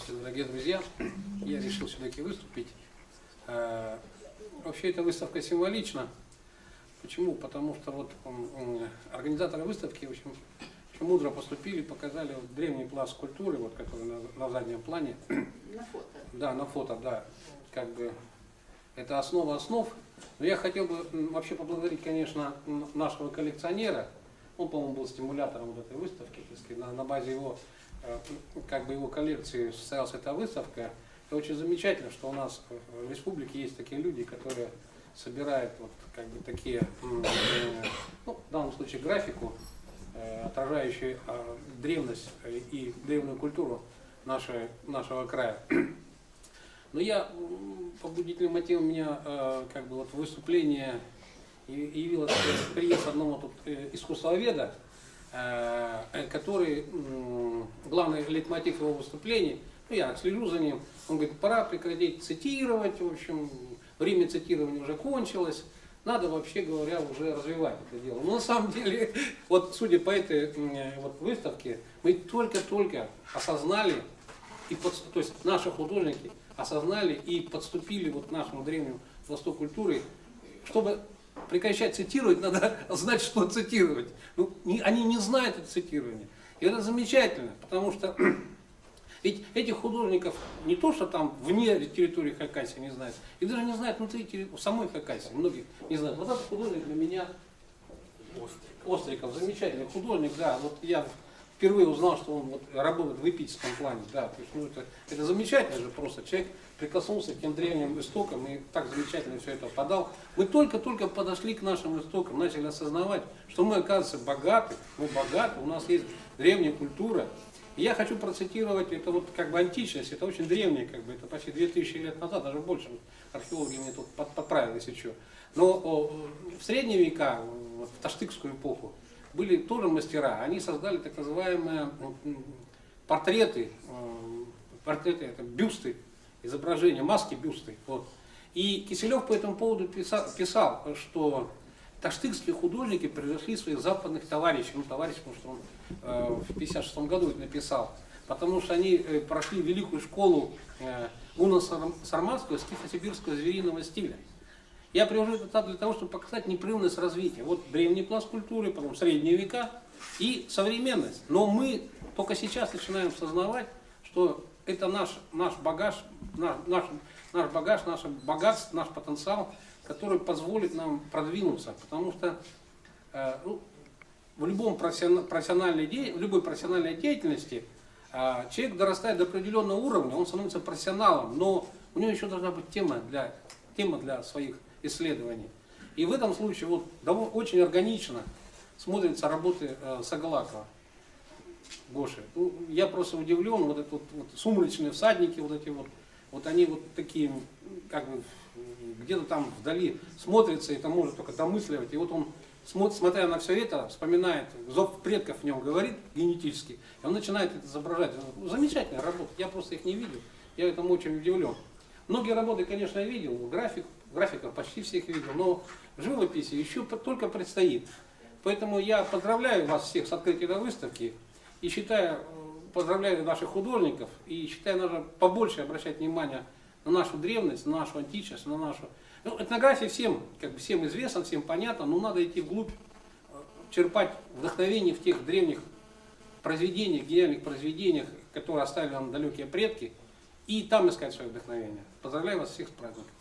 Здравствуйте, дорогие друзья. Я решил все-таки выступить. Вообще эта выставка символична. Почему? Потому что вот организаторы выставки очень мудро поступили, показали вот древний пласт культуры, вот, который на заднем плане. На фото. Да, на фото, да. Как бы это основа основ. Но я хотел бы вообще поблагодарить, конечно, нашего коллекционера. Он, по-моему, был стимулятором вот этой выставки. На базе его, как бы его коллекции состоялась эта выставка. Это очень замечательно, что у нас в республике есть такие люди, которые собирают вот как бы такие, ну, в данном случае графику, отражающую древность и древнюю культуру нашего края. Но я, побудительным мотивом меня как бы вот выступление явилось приезд одного тут искусствоведа, который, главный лейтмотив его выступлений, ну, я слежу за ним, он говорит, пора прекратить цитировать, в общем, время цитирования уже кончилось, надо, вообще говоря, уже развивать это дело. Но на самом деле, вот судя по этой вот выставке, мы только-только осознали, то есть наши художники осознали и подступили вот к нашему древнему пласту культуры, чтобы прекращать цитировать, надо знать, что цитировать. Ну, они не знают это цитирование. И это замечательно, потому что ведь этих художников не то, что там вне территории Хакасии не знают, и даже не знают внутри самой Хакасии, многих не знают. Вот этот художник для меня Остриков, замечательный художник, да, вот я впервые узнал, что он вот работает в эпическом плане, да, то есть, ну, это замечательно же просто, человек прикоснулся к тем древним истокам и так замечательно все это подал. Мы только-только подошли к нашим истокам, начали осознавать, что мы, оказывается, богаты, у нас есть древняя культура. И я хочу процитировать, это вот как бы античность, это очень древнее, как бы, это почти 2000 лет назад, даже больше, археологи мне тут подправили, если что. Но в средние века, в таштыкскую эпоху, были тоже мастера, они создали так называемые портреты, это бюсты, изображения, маски бюсты. Вот. И Киселев по этому поводу писал, что таштыкские художники превзошли своих западных товарищей, товарищ, потому что он в 1956 году это написал, потому что они прошли великую школу уно-сарматского, скифо-сибирского звериного стиля. Я привожу это для того, чтобы показать непрерывность развития. Вот древний пласт культуры, потом средние века и современность. Но мы только сейчас начинаем осознавать, что это наш багаж, наше богатство, наш потенциал, который позволит нам продвинуться. Потому что в любой профессиональной деятельности человек дорастает до определенного уровня, он становится профессионалом, но у него еще должна быть тема для своих исследований. И в этом случае вот очень органично смотрятся работы Сагалакова, Гоши. Ну, я просто удивлен, вот это вот сумрачные всадники, вот они вот такие, как бы, где-то там вдали смотрится, это может только домысливать. И вот он, смотря на все это, вспоминает, зов предков в нем говорит генетически, и он начинает это изображать. Замечательная работа, я просто их не видел, я этому очень удивлен. Многие работы, конечно, я видел, графиков почти всех видел, но в живописи еще только предстоит. Поэтому я поздравляю вас всех с открытием этой выставки и поздравляю наших художников, и считаю, надо побольше обращать внимание на нашу древность, на нашу античность, на нашу... Ну, этнография всем известна, всем понятно, но надо идти вглубь, черпать вдохновение в тех древних произведениях, гениальных произведениях, которые оставили нам далекие предки, и там искать свое вдохновение. Поздравляю вас всех с праздником.